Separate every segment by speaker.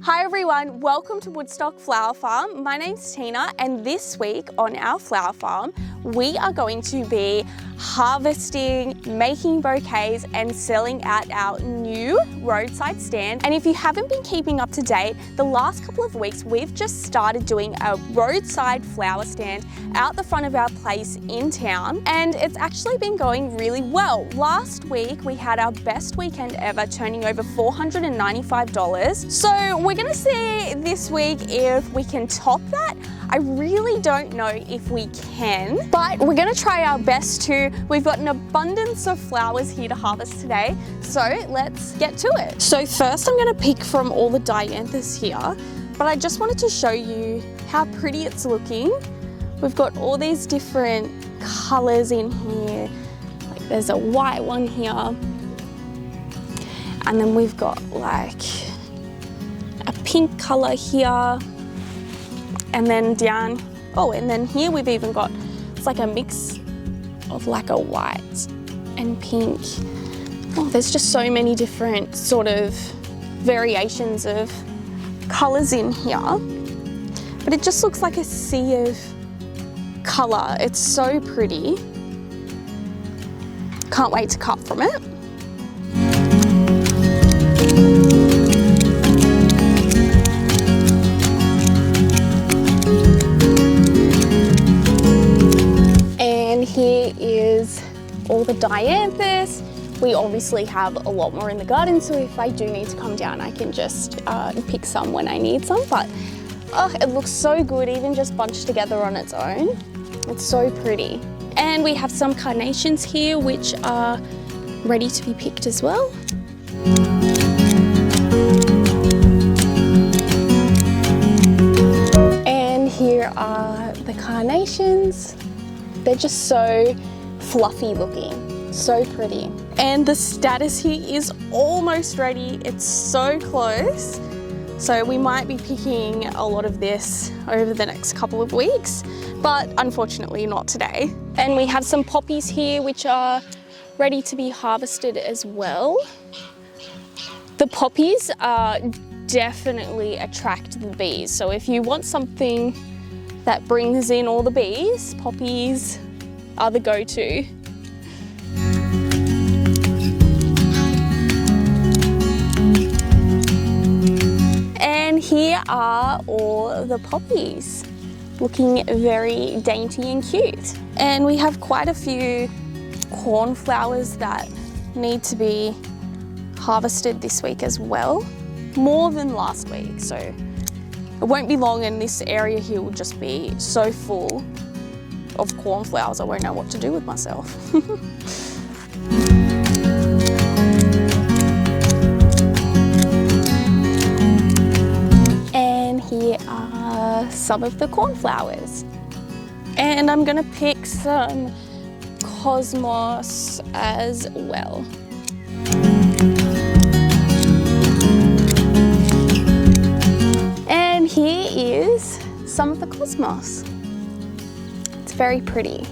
Speaker 1: Hi everyone, welcome to Woodstock Flower Farm. My name's Tina and this week on our flower farm we are going to be harvesting, making bouquets and selling at our new roadside stand. And if you haven't been keeping up to date, the last couple of weeks we've just started doing a roadside flower stand out the front of our place in town, and it's actually been going really well. Last week we had our best weekend ever, turning over $495. So we're gonna see this week if we can top that. I really don't know if we can, but we're gonna try our best to. We've got an abundance of flowers here to harvest today, so let's get to it. So first I'm gonna pick from all the dianthus here, but I just wanted to show you how pretty it's looking. We've got all these different colors in here. Like there's a white one here, and then we've got like a pink color here, and then down, and then here we've even got, it's like a mix of like a white and pink. Oh, there's just so many different sort of variations of colors in here, but it just looks like a sea of color. It's so pretty. Can't wait to cut from it. Here is all the dianthus. We obviously have a lot more in the garden, so if I do need to come down, I can just pick some when I need some. But it looks so good, even just bunched together on its own. It's so pretty. And we have some carnations here, which are ready to be picked as well. And here are the carnations. They're just so fluffy looking, so pretty. And the status here is almost ready. It's so close. So we might be picking a lot of this over the next couple of weeks, but unfortunately not today. And we have some poppies here which are ready to be harvested as well. The poppies definitely attract the bees. So if you want something that brings in all the bees, poppies are the go-to. And here are all the poppies, looking very dainty and cute. And we have quite a few cornflowers that need to be harvested this week as well, more than last week. So it won't be long and this area here will just be so full of cornflowers I won't know what to do with myself. And here are some of the cornflowers. And I'm gonna pick some cosmos as well. And here is some of the cosmos. It's very pretty.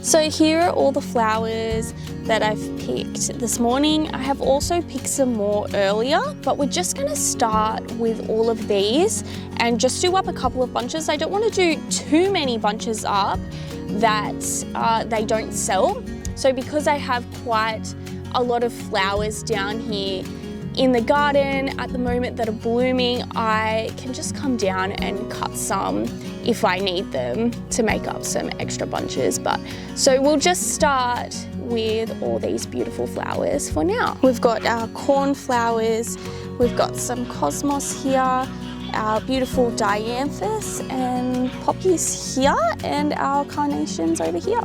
Speaker 1: So here are all the flowers that I've picked this morning. I have also picked some more earlier, but we're just gonna start with all of these and just do up a couple of bunches. I don't want to do too many bunches up that they don't sell. So because I have quite a lot of flowers down here in the garden at the moment that are blooming, I can just come down and cut some if I need them to make up some extra bunches. But so we'll just start with all these beautiful flowers for now. We've got our cornflowers, we've got some cosmos here, our beautiful dianthus and poppies here, and our carnations over here.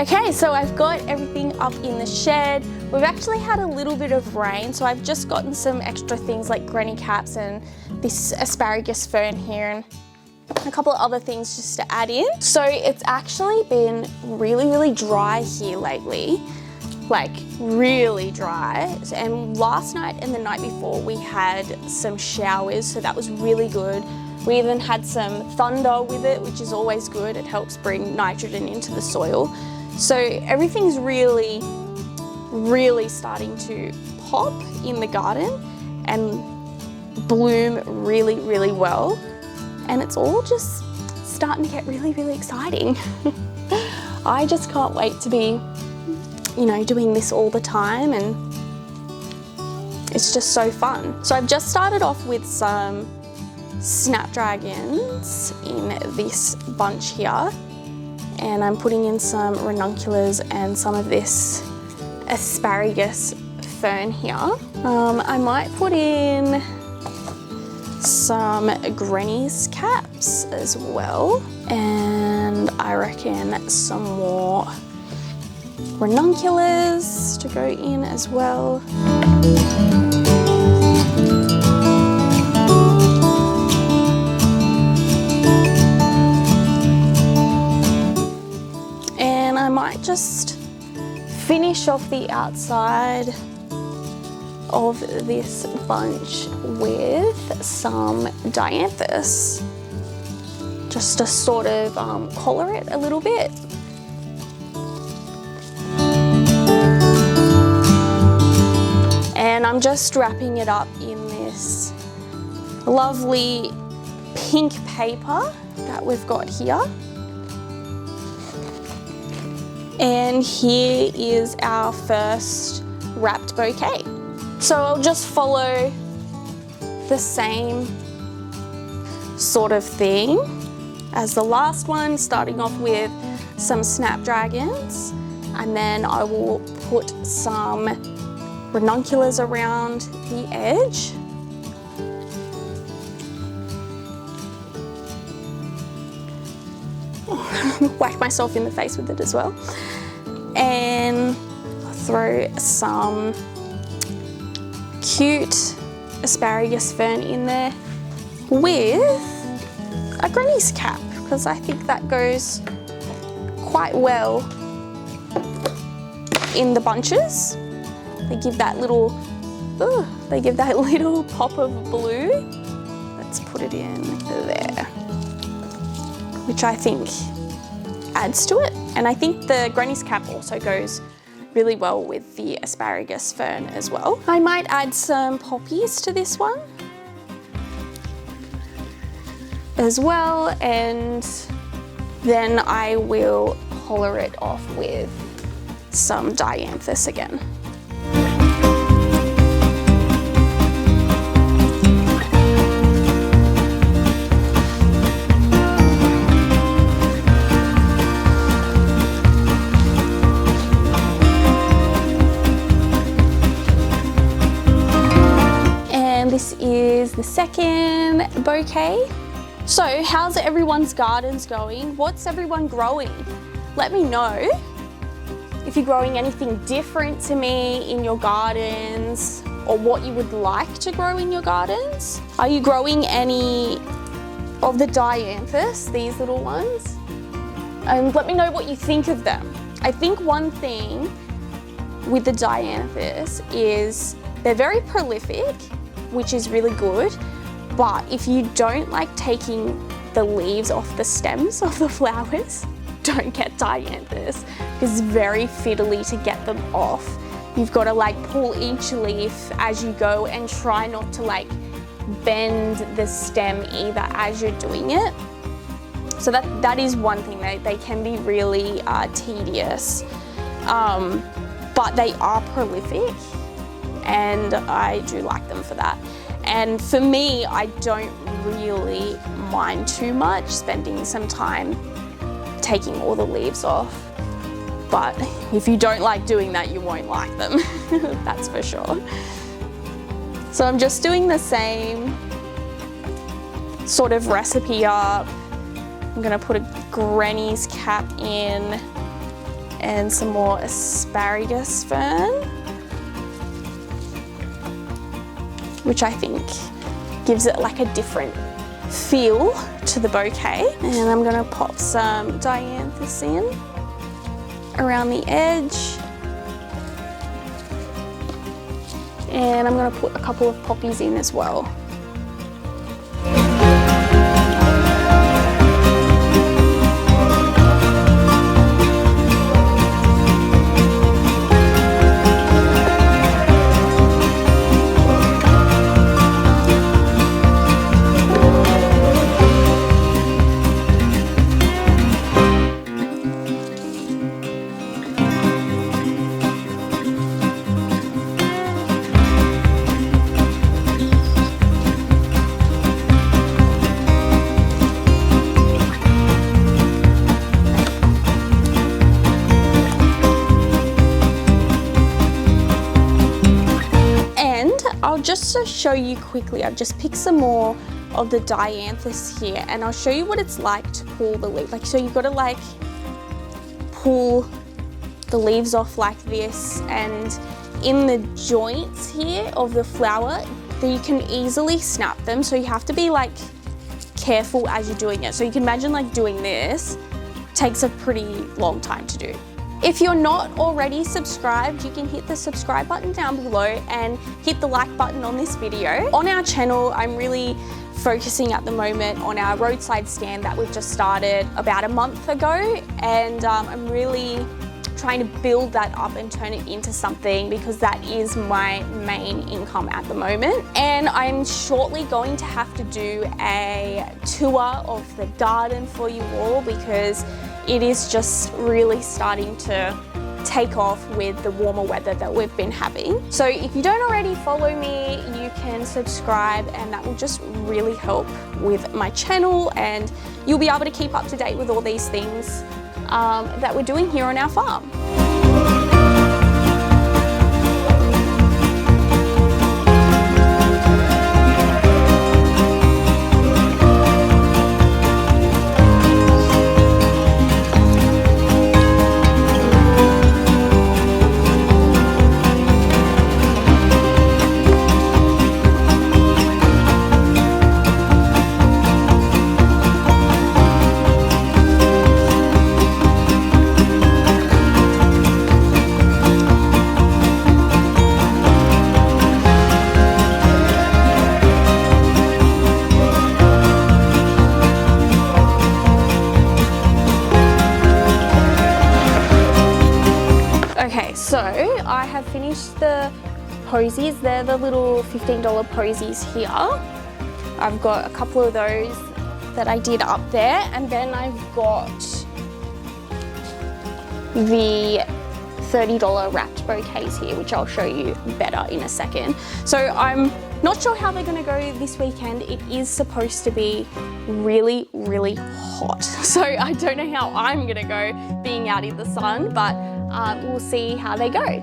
Speaker 1: Okay, so I've got everything up in the shed. We've actually had a little bit of rain, so I've just gotten some extra things like granny caps and this asparagus fern here and a couple of other things just to add in. So it's actually been really, really dry here lately. like really dry. And last night and the night before we had some showers, so that was really good. We even had some thunder with it, which is always good. It helps bring nitrogen into the soil. So everything's really, really starting to pop in the garden and bloom really, really well. And it's all just starting to get really, really exciting. I just can't wait to be, you know, doing this all the time, and it's just so fun. So I've just started off with some snapdragons in this bunch here, and I'm putting in some ranunculus and some of this asparagus fern here. I might put in some granny's caps as well, and I reckon some more ranunculus to go in as well. And I might just finish off the outside of this bunch with some dianthus, just to sort of collar it a little bit. And I'm just wrapping it up in this lovely pink paper that we've got here. And here is our first wrapped bouquet. So I'll just follow the same sort of thing as the last one, starting off with some snapdragons, and then I will put some ranunculus around the edge. Whack myself in the face with it as well. And throw some cute asparagus fern in there with a granny's cap, because I think that goes quite well in the bunches. They give that little, pop of blue. Let's put it in there, which I think adds to it. And I think the granny's cap also goes really well with the asparagus fern as well. I might add some poppies to this one as well, and then I will collar it off with some dianthus again. This is the second bouquet. So how's everyone's gardens going? What's everyone growing? Let me know if you're growing anything different to me in your gardens, or what you would like to grow in your gardens. Are you growing any of the dianthus, these little ones? And let me know what you think of them. I think one thing with the dianthus is they're very prolific, which is really good, but if you don't like taking the leaves off the stems of the flowers, don't get dianthus. It's very fiddly to get them off. You've got to like pull each leaf as you go and try not to like bend the stem either as you're doing it. So that is one thing. They can be really tedious, but they are prolific, and I do like them for that. And for me, I don't really mind too much spending some time taking all the leaves off. But if you don't like doing that, you won't like them, that's for sure. So I'm just doing the same sort of recipe up. I'm gonna put a granny's cap in and some more asparagus fern, which I think gives it like a different feel to the bouquet. And I'm gonna pop some dianthus in around the edge. And I'm going to put a couple of poppies in as well. Just to show you quickly, I've just picked some more of the dianthus here, and I'll show you what it's like to pull the leaf. Like, so you've got to like pull the leaves off like this, and in the joints here of the flower, you can easily snap them. So you have to be like careful as you're doing it. So you can imagine like doing this takes a pretty long time to do. If you're not already subscribed, you can hit the subscribe button down below and hit the like button on this video. On our channel, I'm really focusing at the moment on our roadside stand that we've just started about a month ago, and I'm really trying to build that up and turn it into something, because that is my main income at the moment. And I'm shortly going to have to do a tour of the garden for you all, because it is just really starting to take off with the warmer weather that we've been having. So if you don't already follow me, you can subscribe, and that will just really help with my channel, and you'll be able to keep up to date with all these things that we're doing here on our farm. Okay, so I have finished the posies. They're the little $15 posies here. I've got a couple of those that I did up there, and then I've got the $30 wrapped bouquets here, which I'll show you better in a second. So I'm not sure how they're gonna go this weekend. It is supposed to be really, really hot. So I don't know how I'm gonna go being out in the sun, but we'll see how they go.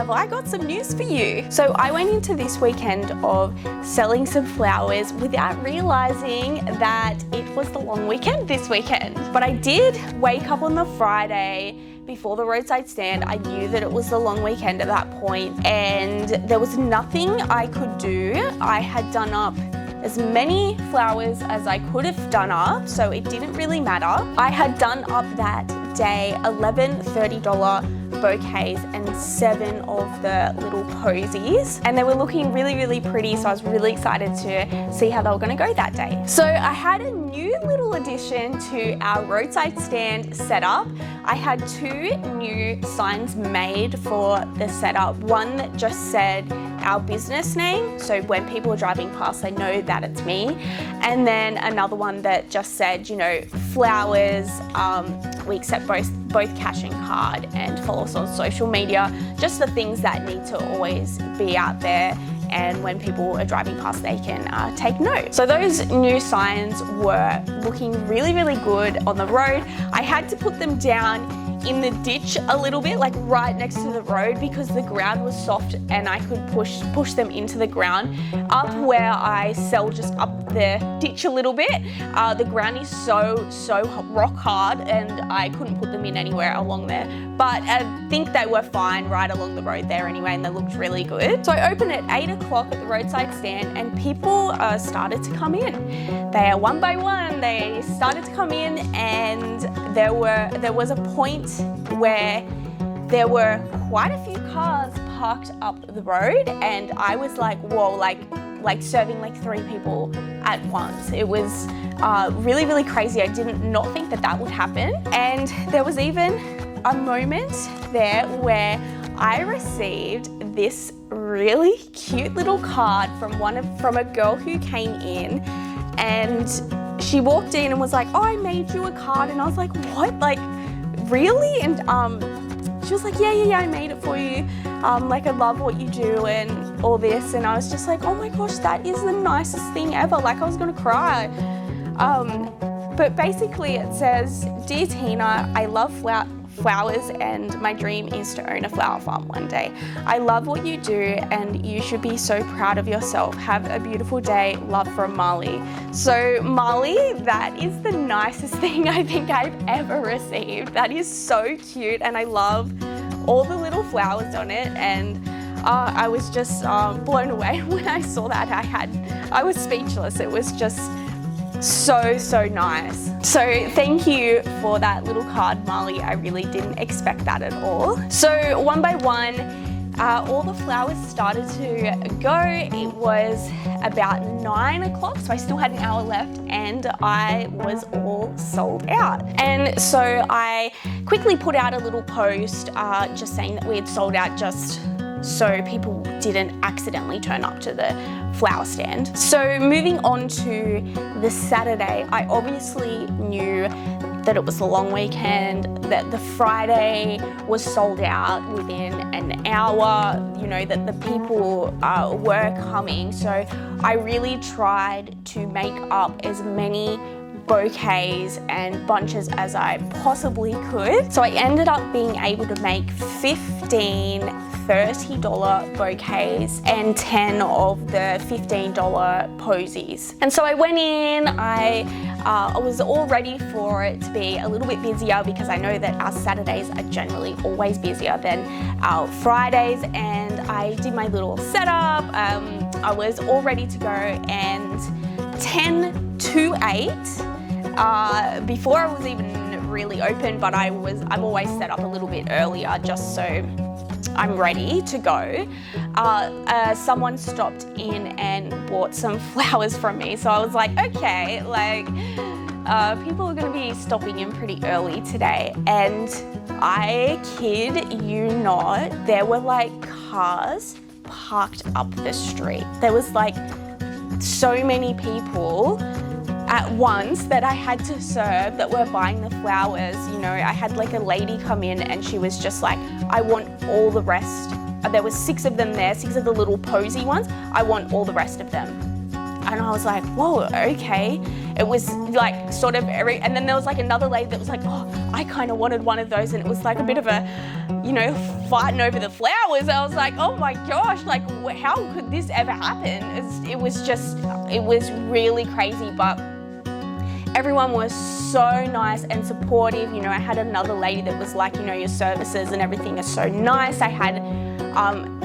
Speaker 1: I got some news for you. So I went into this weekend of selling some flowers without realizing that it was the long weekend this weekend. But I did wake up on the Friday before the roadside stand. I knew that it was the long weekend at that point, and there was nothing I could do. I had done up as many flowers as I could have done up, so it didn't really matter. I had done up that day 11 $30 bouquets and 7 of the little posies, and they were looking really, really pretty, so I was really excited to see how they were going to go that day. So I had a new little addition to our roadside stand setup. I had 2 new signs made for the setup. One that just said our business name, so when people are driving past they know that it's me, and then another one that just said, you know, flowers, we accept both cash and card, and follow us on social media, just the things that need to always be out there, and when people are driving past they can take note. So those new signs were looking really, really good on the road. I had to put them down in the ditch a little bit, like right next to the road, because the ground was soft and I could push them into the ground. Up where I sell, just up the ditch a little bit, the ground is so rock hard and I couldn't put them in anywhere along there. But I think they were fine right along the road there anyway, and they looked really good. So I opened at 8 o'clock at the roadside stand and people started to come in. They one by one, they started to come in, and there was a point where there were quite a few cars parked up the road, and I was like, whoa, like serving like 3 people at once. It was really crazy. I did not think that would happen. And there was even a moment there where I received this really cute little card from a girl who came in, and she walked in and was like, oh, I made you a card. And I was like, what? Like, really? And she was like, yeah, I made it for you. Like, I love what you do and all this. And I was just like, oh my gosh, that is the nicest thing ever. Like, I was gonna cry. But basically it says, Dear Tina, I love flowers and my dream is to own a flower farm one day. I love what you do and you should be so proud of yourself. Have a beautiful day. Love from Marley. So Marley, that is the nicest thing I think I've ever received. That is so cute, and I love all the little flowers on it, and I was just blown away when I saw that. I was speechless. It was just so nice. So thank you for that little card, Marley. I really didn't expect that at all. So one by one, all the flowers started to go. It was about 9 o'clock, so I still had an hour left, and I was all sold out. And so I quickly put out a little post just saying that we had sold out, just so people didn't accidentally turn up to the flower stand. So moving on to the Saturday, I obviously knew that it was a long weekend, that the Friday was sold out within an hour, you know, that the people were coming. So I really tried to make up as many bouquets and bunches as I possibly could. So I ended up being able to make 15 $30 bouquets and 10 of the $15 posies. And so I went in, I was all ready for it to be a little bit busier, because I know that our Saturdays are generally always busier than our Fridays, and I did my little setup. I was all ready to go, and 10 to 8, before I was even really open, but I'm always set up a little bit earlier just so I'm ready to go. Someone stopped in and bought some flowers from me. So I was like, okay, like people are gonna be stopping in pretty early today. And I kid you not, there were like cars parked up the street. There was like so many people at once that I had to serve that were buying the flowers. You know, I had like a lady come in and she was just like, I want all the rest. There was 6 of them there, 6 of the little posy ones. I want all the rest of them. And I was like, whoa, okay. It was like sort of and then there was like another lady that was like, oh, I kind of wanted one of those. And it was like a bit of a, you know, fighting over the flowers. I was like, oh my gosh, like how could this ever happen? It was really crazy, but everyone was so nice and supportive. You know, I had another lady that was like, you know, your services and everything is so nice. I had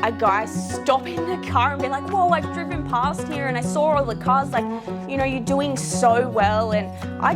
Speaker 1: a guy stop in the car and be like, whoa, I've driven past here and I saw all the cars, like, you know, you're doing so well. And I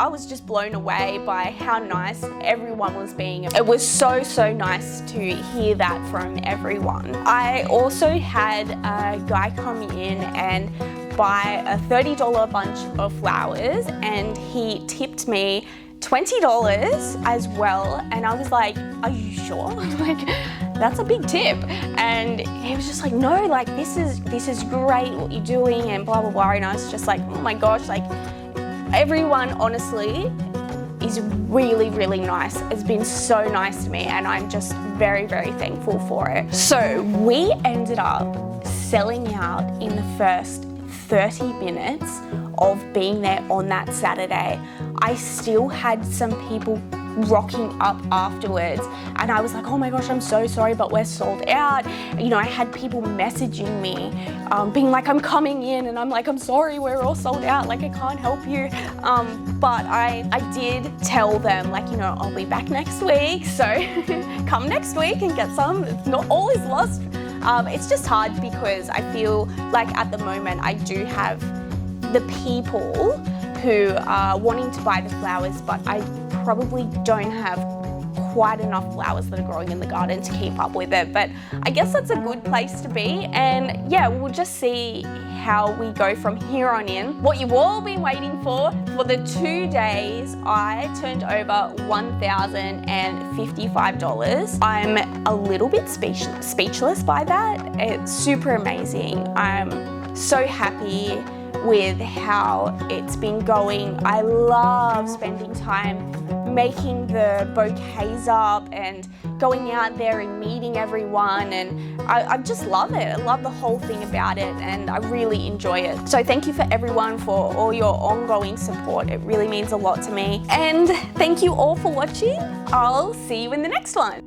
Speaker 1: was just blown away by how nice everyone was being. It was so nice to hear that from everyone. I also had a guy come in and buy a $30 bunch of flowers, and he tipped me $20 as well. And I was like, are you sure? Like, that's a big tip. And he was just like, no, like this is great what you're doing and blah blah blah. And I was just like, oh my gosh, like everyone honestly is really nice. It's been so nice to me, and I'm just very thankful for it. So we ended up selling out in the first 30 minutes of being there on that Saturday. I still had some people rocking up afterwards, and I was like, oh my gosh, I'm so sorry, but we're sold out. You know, I had people messaging me, being like, I'm coming in, and I'm like, I'm sorry, we're all sold out, like I can't help you. But I did tell them, like, you know, I'll be back next week, so come next week and get some. Not all is lost. It's just hard because I feel like at the moment I do have the people who are wanting to buy the flowers, but I probably don't have quite enough flowers that are growing in the garden to keep up with it. But I guess that's a good place to be, and yeah, we'll just see how we go from here on in. What you've all been waiting for the 2 days, I turned over $1,055. I'm a little bit speechless by that. It's super amazing. I'm so happy with how it's been going. I love spending time making the bouquets up and going out there and meeting everyone, and I just love it. I love the whole thing about it, and I really enjoy it. So thank you for everyone for all your ongoing support. It really means a lot to me, and thank you all for watching. I'll see you in the next one.